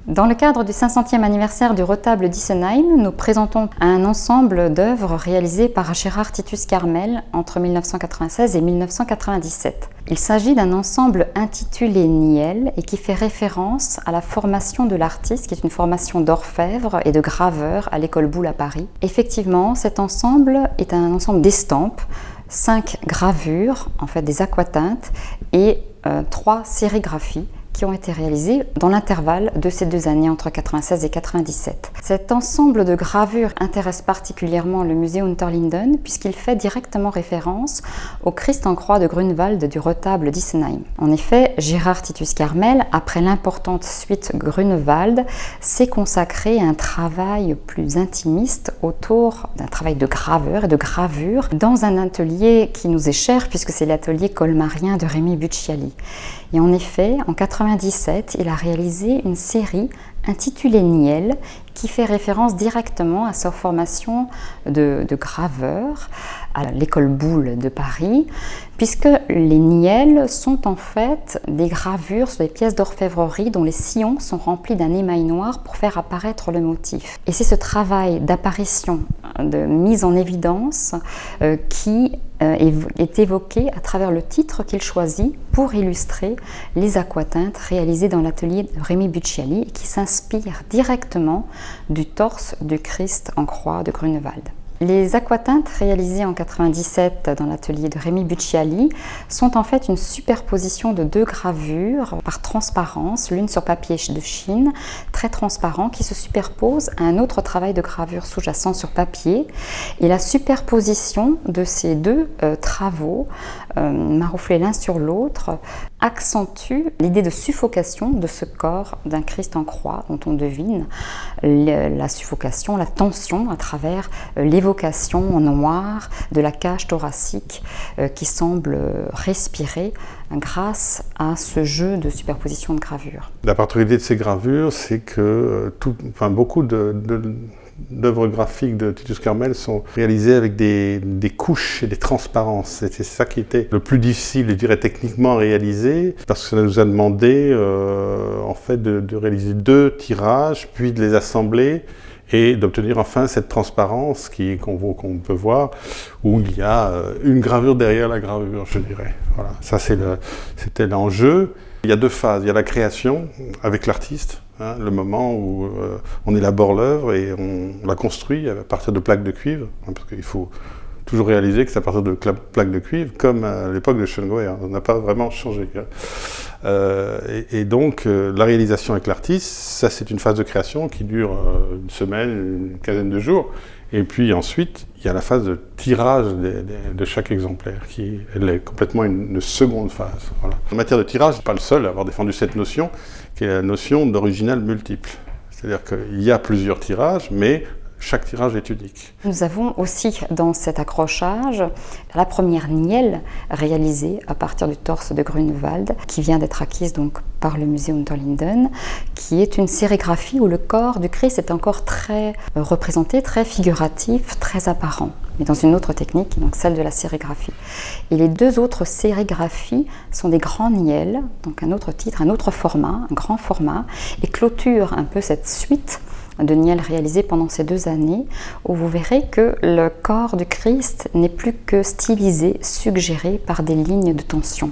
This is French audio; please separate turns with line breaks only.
Dans le cadre du 500e anniversaire du retable d'Isenheim, nous présentons un ensemble d'œuvres réalisées par Gérard Titus Carmel entre 1996 et 1997. Il s'agit d'un ensemble intitulé Niel et qui fait référence à la formation de l'artiste, qui est une formation d'orfèvre et de graveur à l'école Boulle à Paris. Effectivement, cet ensemble est un ensemble d'estampes, 5 gravures, en fait des aquatintes, et 3 sérigraphies qui ont été réalisées dans l'intervalle de ces 2 années, entre 1996 et 1997. Cet ensemble de gravures intéresse particulièrement le musée Unterlinden puisqu'il fait directement référence au Christ en croix de Grunewald du retable d'Isenheim. En effet, Gérard Titus Carmel, après l'importante suite Grunewald, s'est consacré à un travail plus intimiste autour d'un travail de graveur et de gravure dans un atelier qui nous est cher puisque c'est l'atelier colmarien de Rémy Bucciali. Et en effet, en 1997, il a réalisé une série intitulée Niel qui fait référence directement à sa formation de graveur à l'école Boulle de Paris, puisque les niels sont en fait des gravures sur des pièces d'orfèvrerie dont les sillons sont remplis d'un émail noir pour faire apparaître le motif. Et c'est ce travail d'apparition, de mise en évidence qui est évoqué à travers le titre qu'il choisit pour illustrer les aquatintes réalisées dans l'atelier de Rémy Bucciali et qui s'inspire directement du torse du Christ en croix de Grunewald. Les aquatintes réalisées en 1997 dans l'atelier de Rémy Bucciali sont en fait une superposition de 2 gravures par transparence, l'une sur papier de Chine, très transparent, qui se superpose à un autre travail de gravure sous-jacent sur papier. Et la superposition de ces 2 travaux, marouflés l'un sur l'autre, accentue l'idée de suffocation de ce corps d'un Christ en croix, dont on devine la suffocation, la tension à travers l'évocation en noir de la cage thoracique qui semble respirer grâce à ce jeu de superposition de gravures.
La particularité de ces gravures, c'est que beaucoup d'œuvres graphiques de Titus Carmel sont réalisées avec des couches et des transparences. C'était ça qui était le plus difficile, je dirais, techniquement à réaliser, parce que ça nous a demandé en fait de réaliser 2 tirages, puis de les assembler et d'obtenir enfin cette transparence qu'on peut voir, où il y a une gravure derrière la gravure, je dirais. Voilà. Ça, c'était l'enjeu. Il y a 2 phases. Il y a la création avec l'artiste, le moment où on élabore l'œuvre et on la construit à partir de plaques de cuivre, parce qu'il faut toujours réaliser que c'est à partir de plaques de cuivre, comme à l'époque de Schöngoer. On n'a pas vraiment changé. Et donc, la réalisation avec l'artiste, ça c'est une phase de création qui dure une semaine, une quinzaine de jours. Et puis ensuite, il y a la phase de tirage de chaque exemplaire, qui elle est complètement une seconde phase. Voilà. En matière de tirage, je ne suis pas le seul à avoir défendu cette notion, qui est la notion d'original multiple. C'est-à-dire qu'il y a plusieurs tirages, mais chaque tirage est unique.
Nous avons aussi dans cet accrochage la première nielle réalisée à partir du torse de Grunewald, qui vient d'être acquise donc par le musée Unterlinden, qui est une sérigraphie où le corps du Christ est encore très représenté, très figuratif, très apparent, mais dans une autre technique, donc celle de la sérigraphie. Et les 2 autres sérigraphies sont des grands niels, donc un autre titre, un autre format, un grand format, et clôturent un peu cette suite de niel réalisé pendant ces 2 années, où vous verrez que le corps du Christ n'est plus que stylisé, suggéré par des lignes de tension.